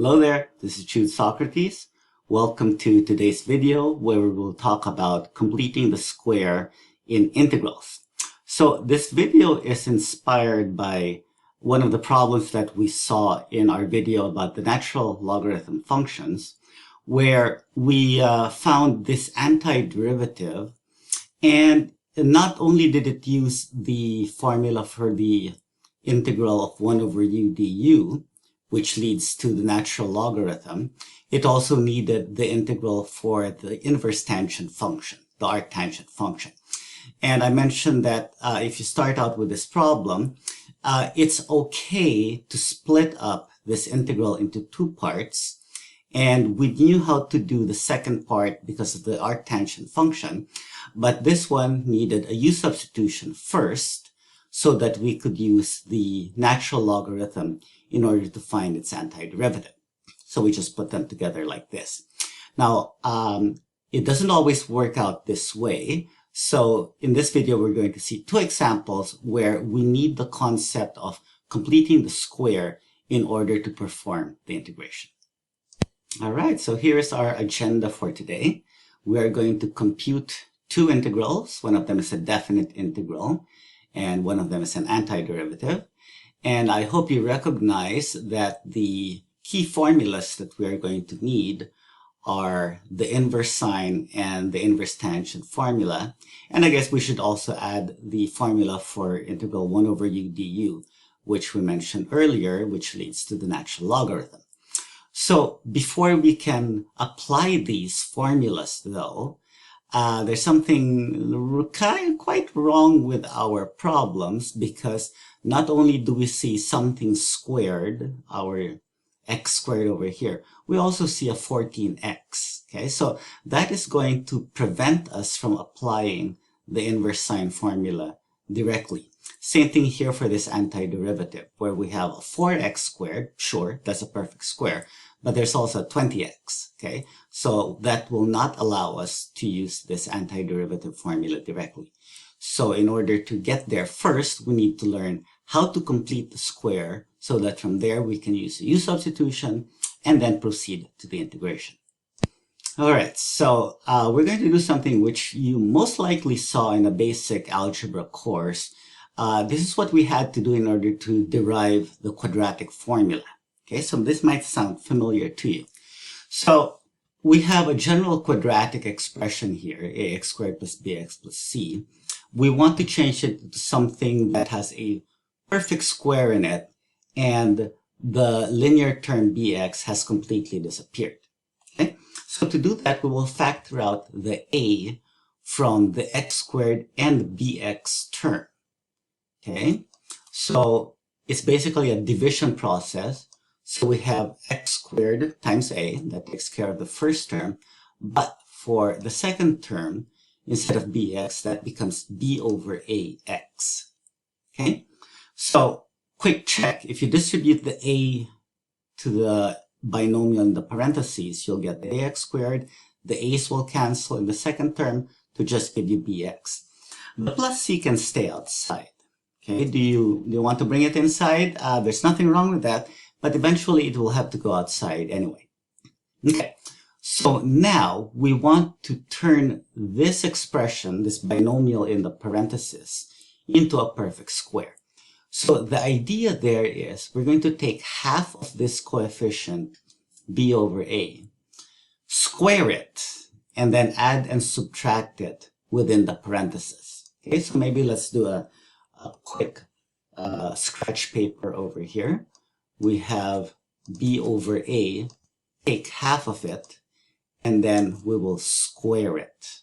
Hello there, this is Jude Socrates. Welcome to today's video where we will talk about completing the square in integrals. So this video is inspired by one of the problems that we saw in our video about the natural logarithm functions, where we found this antiderivative, and not only did it use the formula for the integral of 1 over u du, which leads to the natural logarithm, it also needed the integral for the inverse tangent function, the arctangent function. And I mentioned that if you start out with this problem, it's okay to split up this integral into two parts. And we knew how to do the second part because of the arctangent function, but this one needed a u substitution first so that we could use the natural logarithm in order to find its antiderivative. So we just put them together like this. Now, it doesn't always work out this way. So in this video, we're going to see two examples where we need the concept of completing the square in order to perform the integration. All right, so here's our agenda for today. We are going to compute two integrals. One of them is a definite integral, and one of them is an antiderivative. And I hope you recognize that the key formulas that we are going to need are the inverse sine and the inverse tangent formula. And I guess we should also add the formula for integral 1 over u du, which we mentioned earlier, which leads to the natural logarithm. So before we can apply these formulas, though, there's something quite wrong with our problems, because not only do we see something squared, our x squared over here, we also see a 14x. Okay, so that is going to prevent us from applying the inverse sine formula directly. Same thing here for this antiderivative, where we have a 4x squared. Sure, that's a perfect square, but there's also a 20x. Okay, so that will not allow us to use this antiderivative formula directly. So in order to get there, first we need to learn how to complete the square so that from there we can use u substitution and then proceed to the integration. All right, so we're going to do something which you most likely saw in a basic algebra course. This is what we had to do in order to derive the quadratic formula. Okay, so this might sound familiar to you. So we have a general quadratic expression here, ax squared plus bx plus c. We want to change it to something that has a perfect square in it, and the linear term bx has completely disappeared. Okay, so to do that, we will factor out the a from the x squared and bx term. Okay, so it's basically a division process. So we have x squared times a, that takes care of the first term, but for the second term, instead of bx, that becomes b over ax. Okay, so quick check. If you distribute the a to the binomial in the parentheses, you'll get the ax squared. The a's will cancel in the second term to just give you bx. The plus c can stay outside. Okay, do you want to bring it inside? There's nothing wrong with that, but eventually it will have to go outside anyway. Okay. So now we want to turn this expression, this binomial in the parentheses, into a perfect square. So the idea there is we're going to take half of this coefficient, b over a, square it, and then add and subtract it within the parentheses. Okay, so maybe let's do a quick scratch paper over here. We have b over a, take half of it, and then we will square it.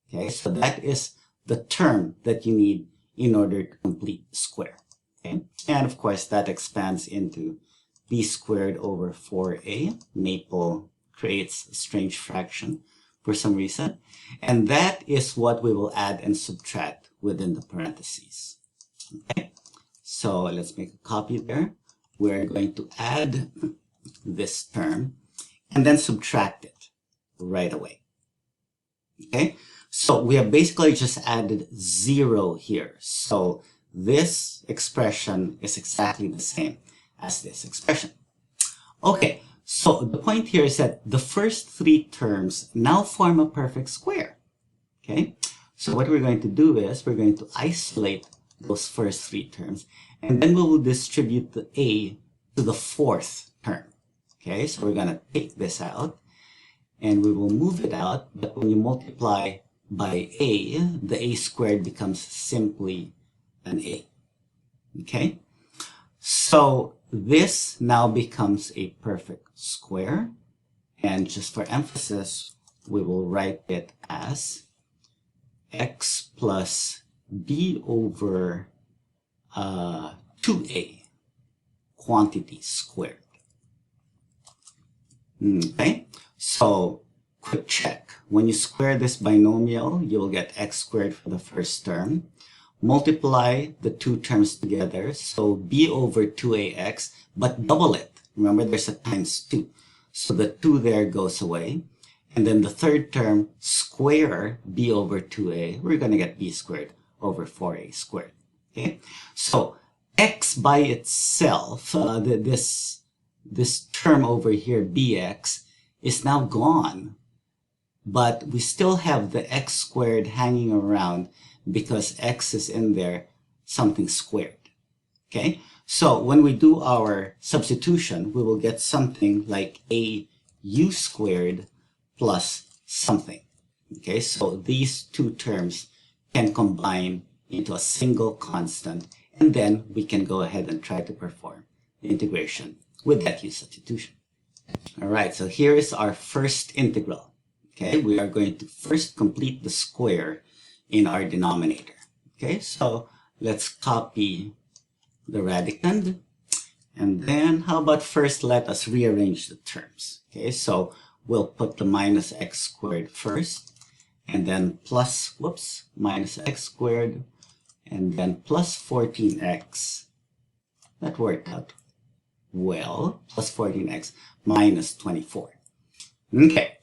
Okay, so that is the term that you need in order to complete the square. Okay, and of course that expands into b squared over 4a. Maple creates a strange fraction for some reason. And that is what we will add and subtract within the parentheses. Okay, so let's make a copy there. We're going to add this term and then subtract it right away. Okay, so we have basically just added 0 here. So this expression is exactly the same as this expression. Okay, So the point here is that the first three terms now form a perfect square. Okay? So what we're going to do is we're going to isolate those first three terms, and then we will distribute the a to the fourth term. Okay? So we're going to take this out, and we will move it out, but when you multiply by a, the a squared becomes simply an a. Okay? So this now becomes a perfect square, and just for emphasis, we will write it as x plus b over 2a quantity squared. Okay, so quick check. When you square this binomial, you will get x squared for the first term. Multiply the two terms together, so b over 2ax, but double it. Remember, there's a times 2. So the 2 there goes away. And then the third term, square b over 2a, we're going to get b squared over 4a squared. Okay, so x by itself, this term over here, bx, is now gone. But we still have the x squared hanging around because x is in there, something squared. Okay, so when we do our substitution, we will get something like a u squared plus something. Okay, so these two terms can combine into a single constant, and then we can go ahead and try to perform the integration with that u substitution. All right, so here is our first integral. Okay, we are going to first complete the square in our denominator. Okay, so let's copy the radicand, and then how about first let us rearrange the terms. Okay, so we'll put the minus x squared first, and then plus, minus x squared, and then plus 14x. That worked out well, plus 14x minus 24. Okay,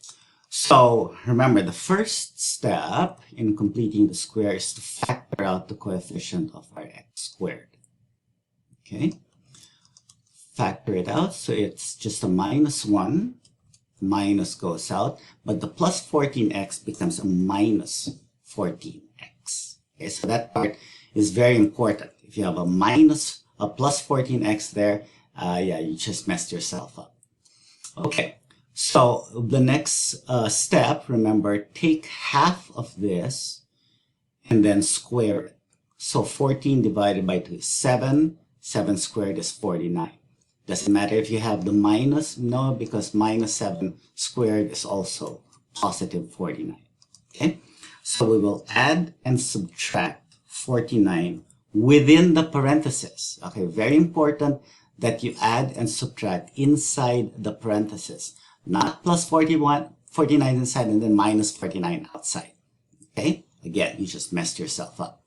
so remember, the first step in completing the square is to factor out the coefficient of our x squared. Okay, factor it out, so it's just a minus 1. Minus goes out, but the plus 14x becomes a minus 14x. Okay, so that part is very important. If you have a plus 14x there, yeah, you just messed yourself up. Okay, so the next step, remember, take half of this and then square it. So 14 divided by 2 is 7. 7 squared is 49. Doesn't matter if you have the minus, no, because minus 7 squared is also positive 49. Okay, so we will add and subtract 49 within the parentheses. Okay, very important that you add and subtract inside the parentheses, not plus 49 inside and then minus 49 outside. Okay, again, you just messed yourself up.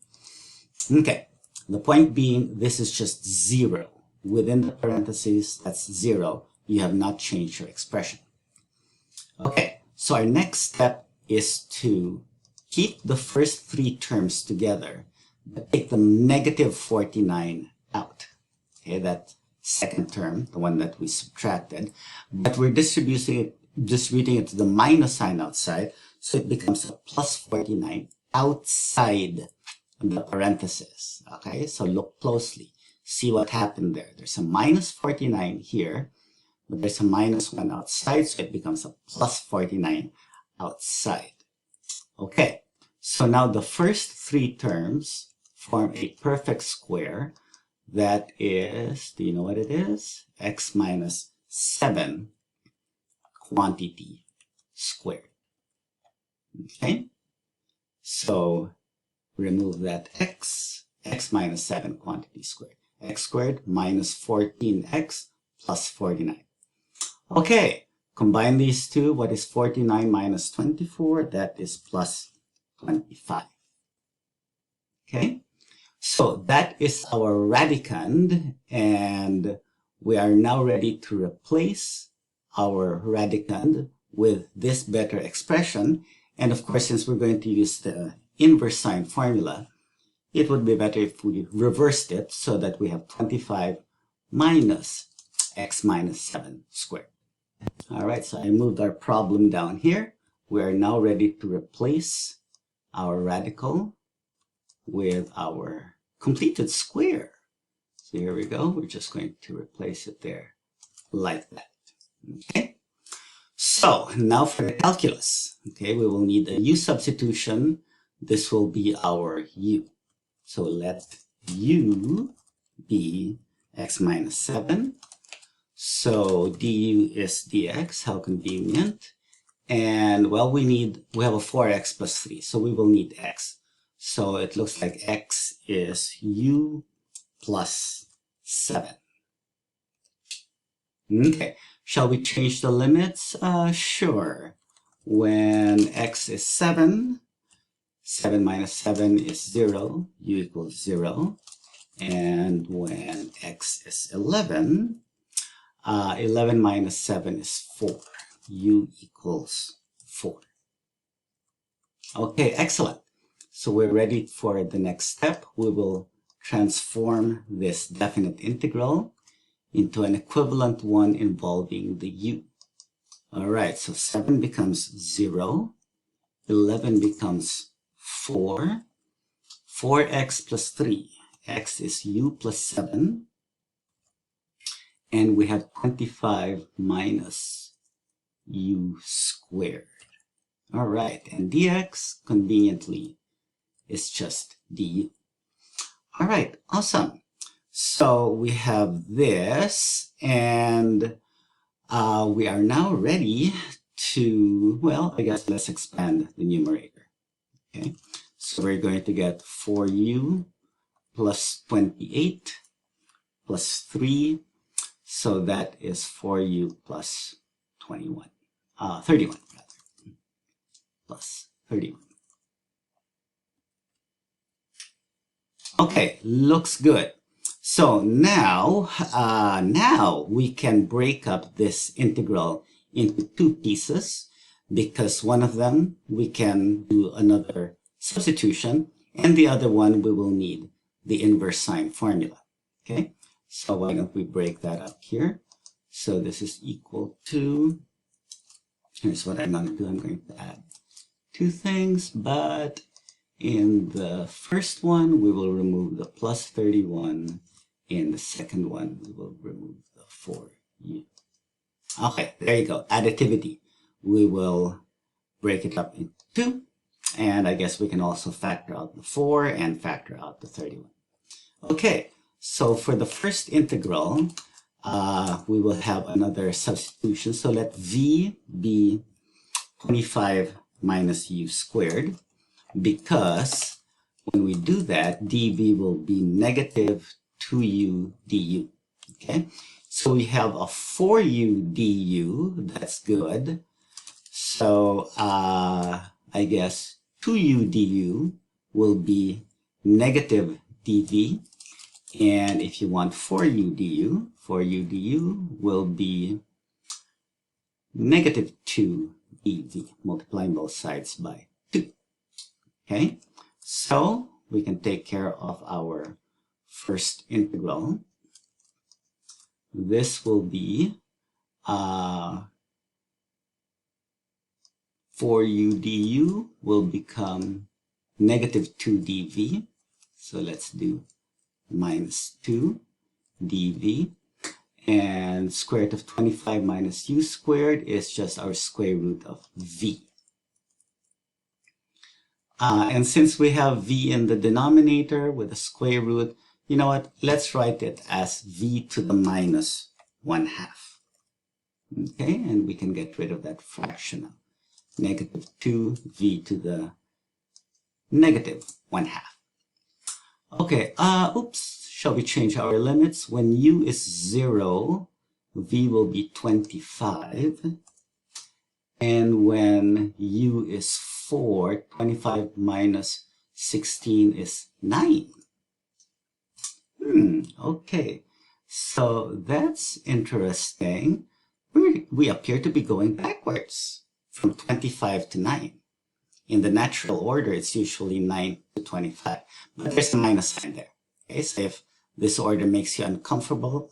Okay, the point being, this is just 0. Within the parentheses, that's 0. You have not changed your expression. Okay, so our next step is to keep the first three terms together, but take the negative 49 out. Okay, that second term, the one that we subtracted, but we're distributing it to the minus sign outside, so it becomes a plus 49 outside the parentheses. Okay, so look closely. See what happened there. There's a minus 49 here, but there's a minus 1 outside, so it becomes a plus 49 outside. Okay, so now the first three terms form a perfect square. That is, do you know what it is? X minus 7 quantity squared. Okay, so remove that x minus 7 quantity squared. X squared minus 14x plus 49. Okay, combine these two. What is 49 minus 24? That is plus 25. Okay, so that is our radicand, and we are now ready to replace our radicand with this better expression. And of course, since we're going to use the inverse sine formula, it would be better if we reversed it so that we have 25 minus x minus 7 squared. All right, so I moved our problem down here. We are now ready to replace our radical with our completed square. So here we go. We're just going to replace it there like that. Okay. So now for the calculus. Okay, we will need a u substitution. This will be our u. So let u be x minus 7. So du is dx, how convenient. And well, we have a 4x plus 3, so we will need x. So it looks like x is u plus 7. Okay, shall we change the limits? Sure. When x is 7, 7 minus 7 is 0, u equals 0. And when x is 11, 11 minus 7 is 4. U equals 4. Okay, excellent. So we're ready for the next step. We will transform this definite integral into an equivalent one involving the u. All right, so 7 becomes 0. 11 becomes 4. 4x plus 3. X is u plus 7. And we have 25 minus u squared. All right, and dx conveniently is just du. All right, awesome. So we have this, and we are now ready to, well, I guess let's expand the numerator. Okay, so we're going to get 4u plus 28 plus 3. So that is 4u plus 31, 31 rather, plus 31. Okay, looks good. So now, now we can break up this integral into two pieces, because one of them we can do another substitution, and the other one we will need the inverse sine formula. Okay, so why don't we break that up here? So this is equal to, here's what I'm going to do. I'm going to add two things, but in the first one, we will remove the plus 31. In the second one, we will remove the 4u. Okay, there you go. Additivity. We will break it up into two. And I guess we can also factor out the 4 and factor out the 31. Okay, so for the first integral, we will have another substitution. So let v be 25 minus u squared, because when we do that, dv will be negative 2u du. Okay, so we have a 4u du. That's good. So I guess 2u du will be negative dv. And if you want 4u du will be negative 2 dv, multiplying both sides by 2. Okay, so we can take care of our first integral. This will be 4u du will become negative 2 dv. So let's do minus 2 dv. And square root of 25 minus u squared is just our square root of v. And since we have v in the denominator with a square root, you know what? Let's write it as v to the minus 1/2. Okay, and we can get rid of that fraction now. Negative 2v to the negative 1/2. Okay, oops, shall we change our limits? When u is 0, v will be 25. And when u is 4, 25 minus 16 is 9. Okay, so that's interesting. We appear to be going backwards from 25 to 9. In the natural order, it's usually 9 to 25, but there's a minus sign there. Okay, so if this order makes you uncomfortable,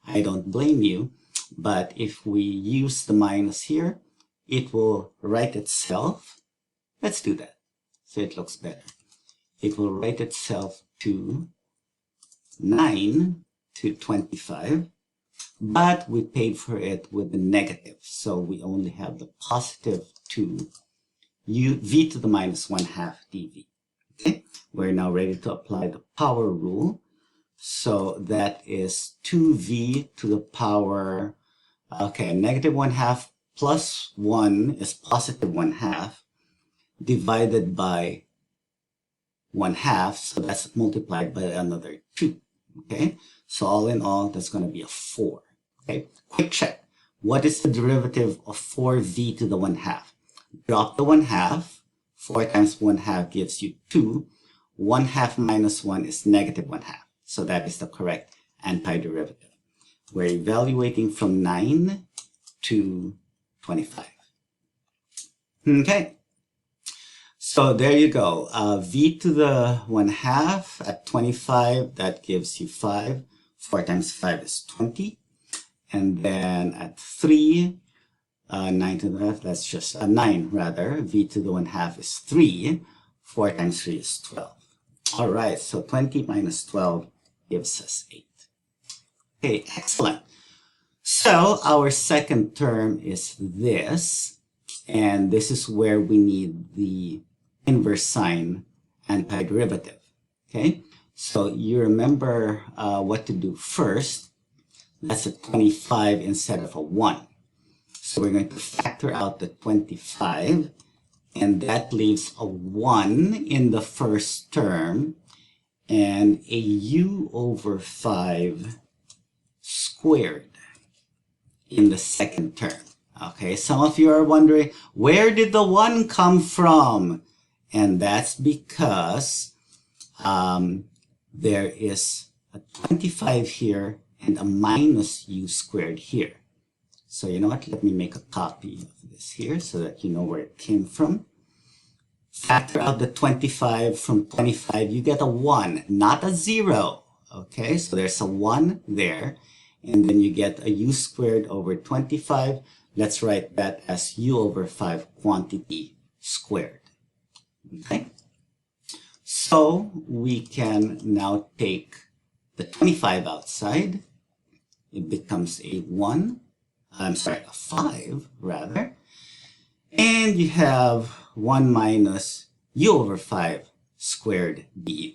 I don't blame you. But if we use the minus here, it will write itself. Let's do that so it looks better. It will write itself to 9 to 25, but we paid for it with the negative. So we only have the positive 2 v to the minus 1/2 dv. Okay, we're now ready to apply the power rule. So that is 2v to the power, okay, negative 1/2 plus 1 is positive 1/2 divided by 1/2. So that's multiplied by another 2. Okay, so all in all, that's going to be a 4. Okay, quick check. What is the derivative of 4v to the 1/2? Drop the 1/2. 4 times 1/2 gives you 2. 1/2 minus 1 is negative 1/2. So that is the correct antiderivative. We're evaluating from 9 to 25. Okay. So there you go. V to the 1/2 at 25, that gives you 5. 4 times 5 is 20. And then at 3, 9 to the left, that's just 9 rather. V to the 1/2 is 3. 4 times 3 is 12. All right, so 20 minus 12 gives us 8. Okay, excellent. So our second term is this, and this is where we need the inverse sign antiderivative. Okay, so you remember what to do first. That's a 25 instead of a 1. So we're going to factor out the 25, and that leaves a 1 in the first term and a u over 5 squared in the second term. Okay, some of you are wondering, where did the 1 come from? And that's because there is a 25 here and a minus u squared here. So you know what? Let me make a copy of this here so that you know where it came from. Factor out the 25 from 25, you get a 1, not a 0. Okay, so there's a 1 there. And then you get a u squared over 25. Let's write that as u over 5 quantity squared. Okay, so we can now take the 25 outside. It becomes a 5 rather. And you have 1 minus u over 5 squared du.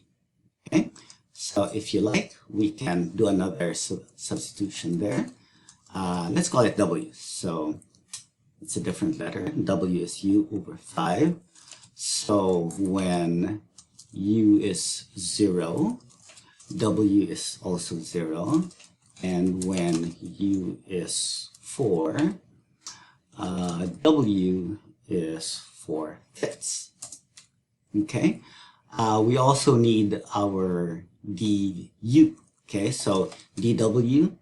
Okay, so if you like, we can do another substitution there. Let's call it w. So it's a different letter. W is u over 5. So when u is 0, w is also 0. And when u is 4, w is 4/5. Okay, we also need our du. Okay, so dw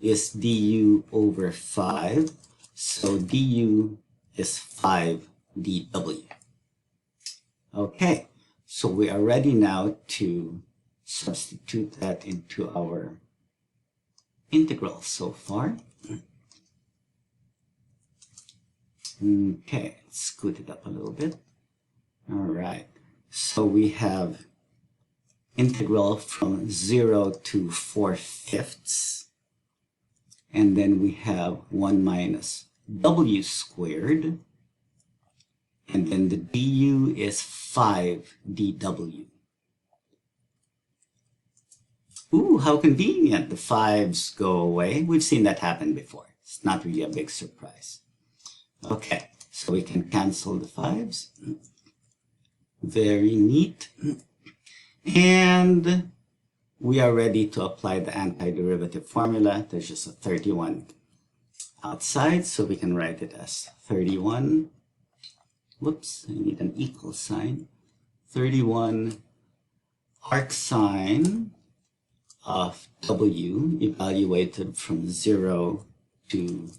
is du over 5. So du is 5 dw. Okay, so we are ready now to substitute that into our integral so far. Okay, let's scoot it up a little bit. All right, so we have integral from 0 to 4/5, and then we have 1 minus w squared, and then the du is 5 dw. Ooh, how convenient. The 5s go away. We've seen that happen before. It's not really a big surprise. Okay, so we can cancel the 5s. Very neat. And we are ready to apply the antiderivative formula. There's just a 31 outside, so we can write it as 31. Whoops, I need an equal sign. 31 arcsine of w evaluated from 0 to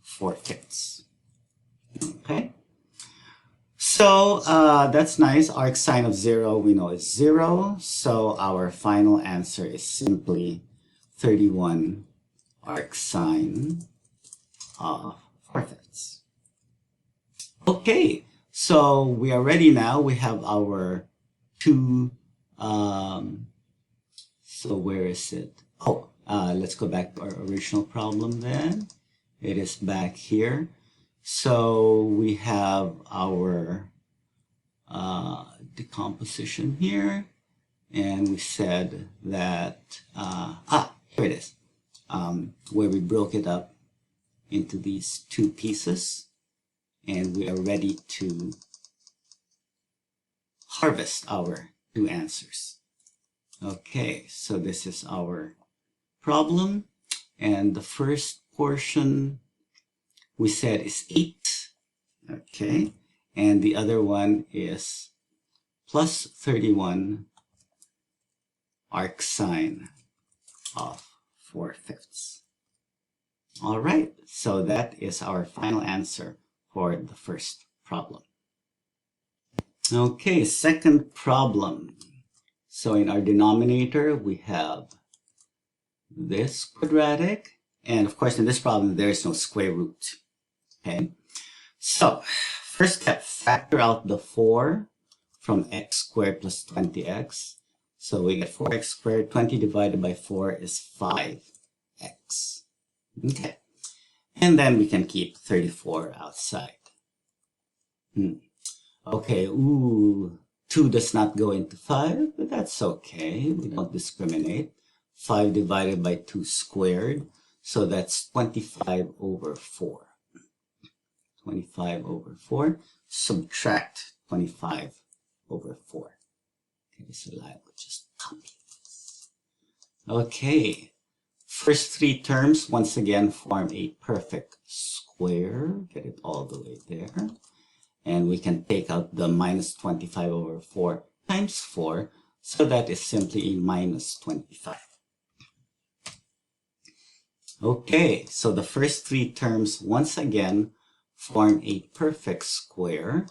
4/5. Okay, so that's nice. Arcsine of 0 we know is 0, so our final answer is simply 31 arcsine of 4/5. Okay, so we are ready now. We have our two, so where is it? Oh, let's go back to our original problem then. It is back here. So we have our decomposition here, and we said that, here it is, where we broke it up into these two pieces, and we are ready to harvest our two answers. Okay, so this is our problem, and the first portion we said is 8, okay, and the other one is plus 31 arcsine of 4/5. All right, so that is our final answer for the first problem. Okay, second problem. So in our denominator, we have this quadratic, and of course in this problem there is no square root. Okay, so first step, factor out the 4 from x squared plus 20x. So we get 4x squared, 20 divided by 4 is 5x. Okay, and then we can keep 34 outside. Okay, 2 does not go into 5, but that's okay. We don't discriminate. 5 divided by 2 squared, so that's 25 over 4. 25 over 4, subtract 25 over 4. Okay, so I will just copy this. Okay, first 3 terms once again form a perfect square. Get it all the way there. And we can take out the minus 25 over 4 times 4, so that is simply a minus 25. Okay, so the first 3 terms once again form a perfect square,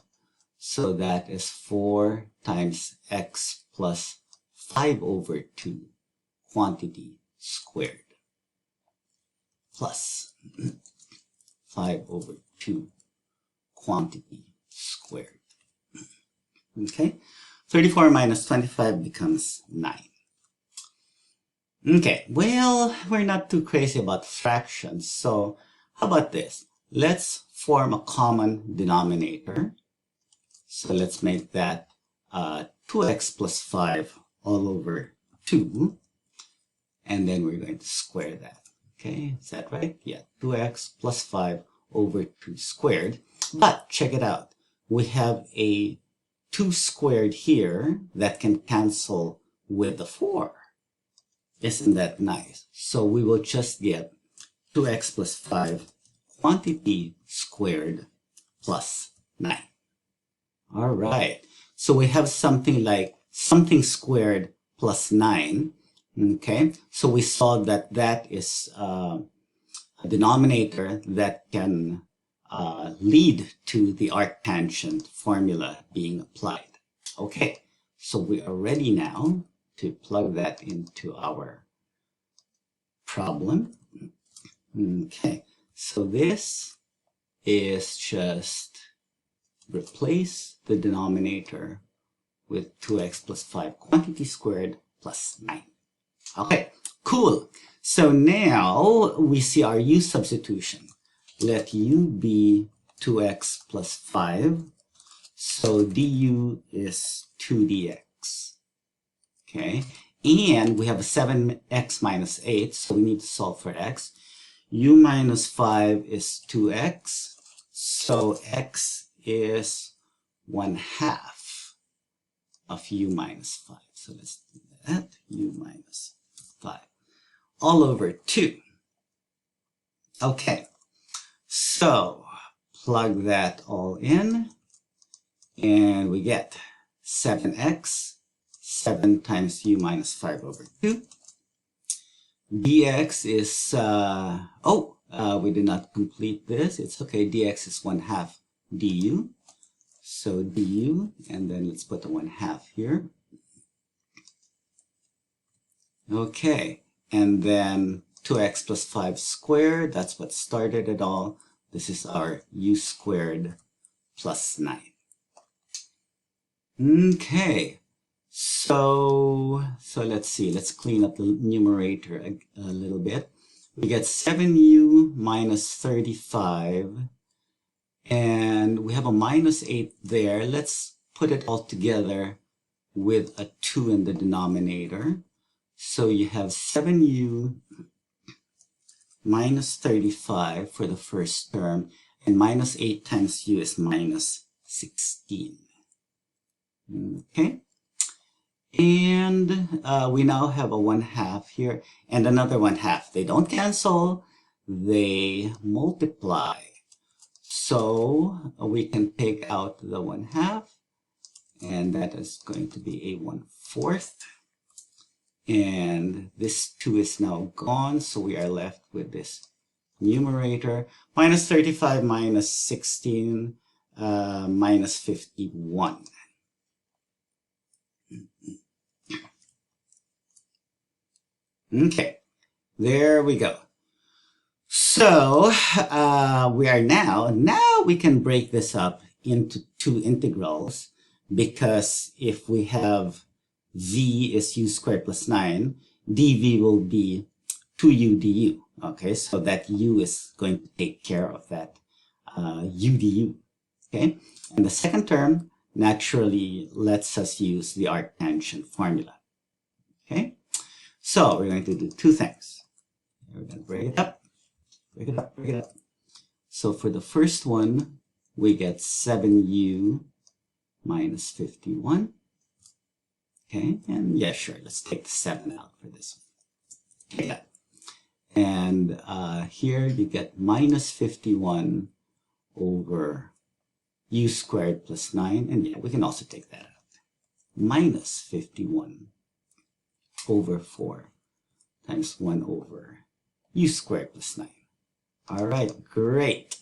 so that is 4 times x plus 5 over 2 quantity squared plus 5 over 2 quantity squared. Okay, 34 minus 25 becomes 9. Okay, well, we're not too crazy about fractions, so how about this? Let's form a common denominator. So let's make that 2x plus 5 all over 2, and then we're going to square that. Okay, is that right? Yeah, 2x plus 5 over 2 squared. But check it out. We have a 2 squared here that can cancel with the 4. Isn't that nice? So we will just get 2x plus 5 quantity squared plus 9. All right. So we have something like something squared plus 9. Okay. So we saw that that is a denominator that can lead to the arctangent formula being applied. Okay. So we are ready now to plug that into our problem. Okay, so this is just replace the denominator with 2x plus 5 quantity squared plus 9. Okay, cool. So now we see our u substitution. Let u be 2x plus 5. So du is 2dx. Okay, and we have a 7x minus 8, so we need to solve for x. U minus 5 is 2x, so x is 1/2 of u minus 5. So let's do that, u minus 5, all over 2. Okay, so plug that all in, and we get 7x, 7 times u minus 5 over 2. dx is, we did not complete this. It's okay. dx is 1/2 du. So du, and then let's put the 1/2 here. Okay, and then 2x plus 5 squared. That's what started it all. This is our u squared plus 9. Okay, so let's see. Let's clean up the numerator a little bit. We get 7u minus 35, and we have a minus 8 there. Let's put it all together with a 2 in the denominator. So you have 7u minus 35 for the first term, and minus 8 times u is minus 16. Okay, and we now have a 1/2 here and another 1/2. They don't cancel, they multiply. So we can take out the 1/2, and that is going to be a 1/4. And this 2 is now gone, so we are left with this numerator. Minus 35 minus 16 minus 51. Okay, there we go. So we are now we can break this up into two integrals, because if we have v is u squared plus 9, dv will be 2u du. Okay, so that u is going to take care of that u du. Okay, and the second term naturally lets us use the arctangent formula. Okay, so we're going to do two things. We're going to break it up, break it up, break it up. So for the first one, we get 7u minus 51. Okay, and yeah, sure, let's take the 7 out for this one. Okay, and here you get minus 51 over u squared plus 9, and yeah, we can also take that out. Minus 51 over 4 times 1 over u squared plus 9. All right, great.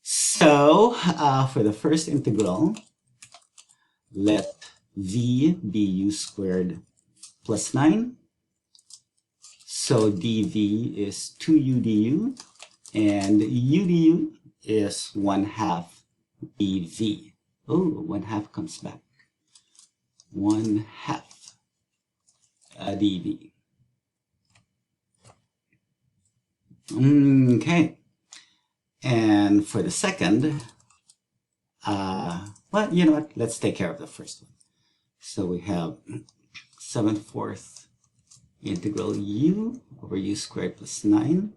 So for the first integral, let v be u squared plus 9. So dv is 2u du, and u du is 1/2 dv. Oh, 1/2 comes back. 1/2 dv. Okay. And for the second, well, you know what? Let's take care of the first one. So we have 7/4 integral u over u squared plus 9.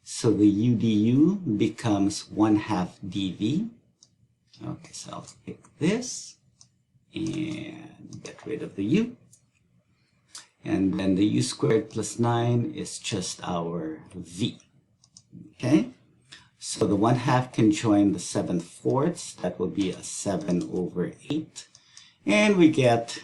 So the u du becomes 1/2 dv. Okay, so I'll pick this and get rid of the u. And then the u squared plus 9 is just our v. Okay, so the 1/2 can join the 7/4. That will be a 7 over 8. And we get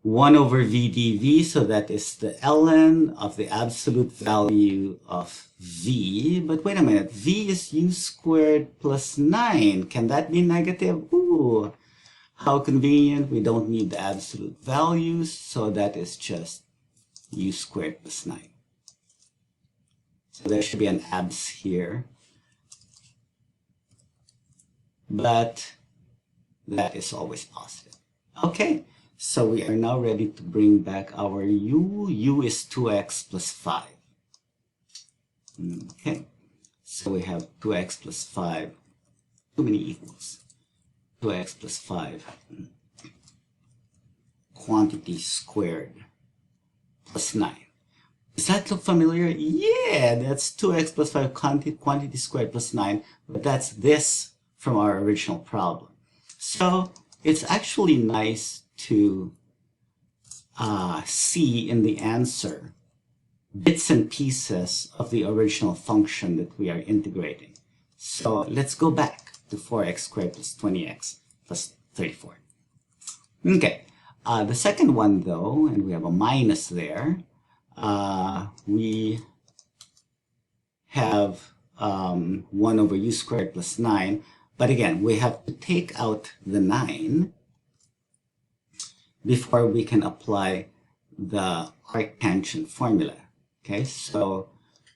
1 over v dv, so that is the ln of the absolute value of v. But wait a minute, v is u squared plus 9. Can that be negative? Ooh, how convenient. We don't need the absolute values, so that is just u squared plus 9. So there should be an abs here, but that is always positive. Okay, so we are now ready to bring back our u. U is 2x plus 5. Okay, so we have 2x plus 5. Too many equals. 2x plus 5 quantity squared plus 9. Does that look familiar? Yeah, that's 2x plus 5 quantity squared plus 9, but that's this from our original problem. So it's actually nice to see in the answer bits and pieces of the original function that we are integrating. So let's go back to 4x squared plus 20x plus 34. Okay, the second one though, and we have a minus there, we have 1 over u squared plus 9, but again, we have to take out the 9 before we can apply the arctangent formula. Okay, so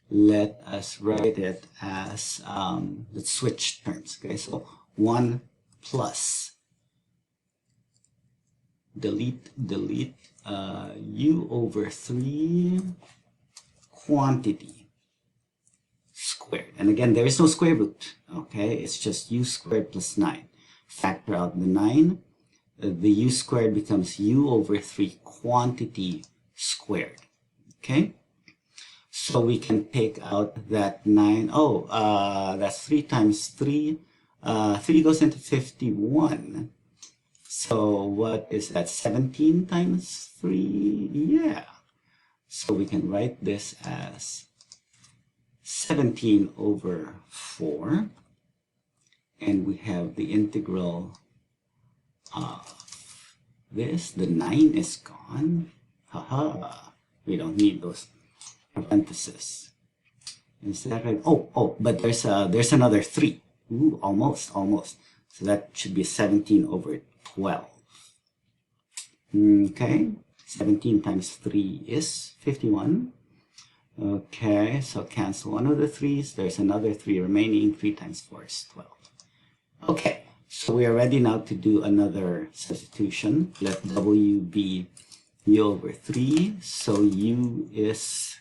let us write it as, let's switch terms. Okay, so 1 plus, delete u over 3 quantity squared. And again, there is no square root. Okay, it's just u squared plus 9. Factor out the 9. The u squared becomes u over 3 quantity squared. Okay, so we can take out that 9. Oh, that's 3 times 3. 3 goes into 51. So what is that? 17 times 3? Yeah. So we can write this as 17 over 4. And we have the integral of this. The 9 is gone. Haha. We don't need those parentheses. Is that right? Oh, but there's another 3. Ooh, almost. So that should be 17 over 12. Okay, 17 times 3 is 51. Okay, so cancel one of the 3's. There's another 3 remaining. 3 times 4 is 12. Okay, so we are ready now to do another substitution. Let w be u over 3. So u is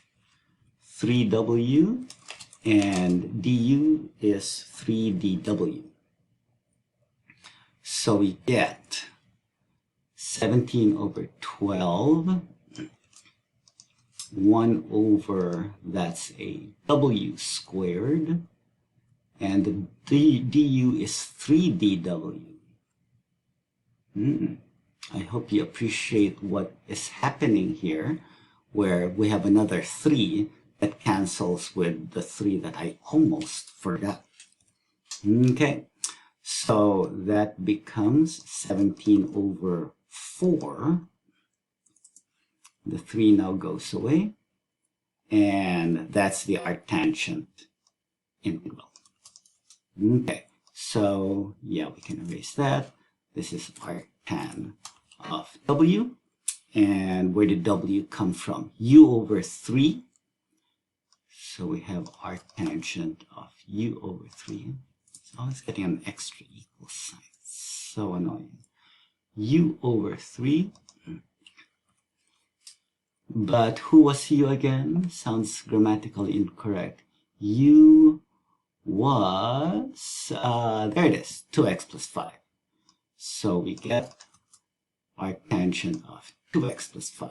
3w and du is 3dw. So we get 17 over 12, 1 over, that's a w squared, and the du is 3dw. I hope you appreciate what is happening here, where we have another 3 that cancels with the 3 that I almost forgot. Okay, so that becomes 17 over 4. The 3 now goes away, and that's the arctangent integral. Okay, so yeah, we can erase that. This is arctan of w. And where did w come from? U over 3. So we have arctangent of u over 3. It's always getting an extra equal sign. So annoying. U over 3. But who was u again? Sounds grammatically incorrect. U was, there it is, 2x plus 5. So we get arctangent of 2x plus 5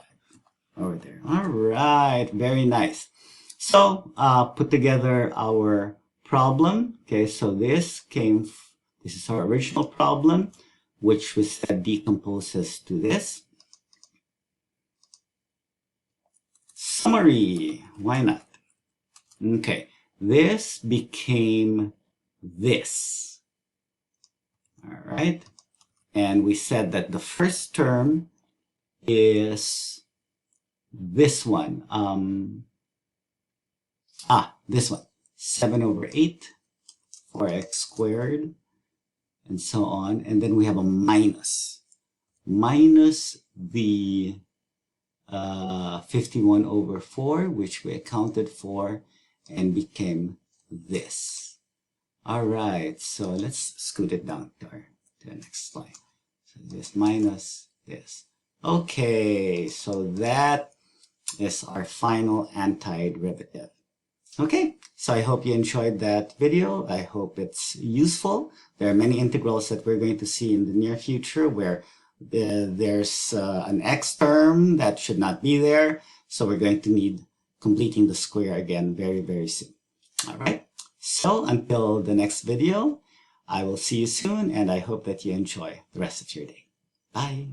over there. All right, very nice. So put together our problem. Okay, so this is our original problem, which we said decomposes to this. Summary, why not? Okay, this became this. All right, and we said that the first term is this one. This one, 7 over 8, 4x squared, and so on. And then we have a minus the 51 over 4, which we accounted for, and became this. All right, so let's scoot it down to the next slide. So this minus this. Okay, so that is our final antiderivative. Okay, so I hope you enjoyed that video. I hope it's useful. There are many integrals that we're going to see in the near future where there's an x term that should not be there. So we're going to need completing the square again very, very soon. All right, so until the next video, I will see you soon, and I hope that you enjoy the rest of your day. Bye.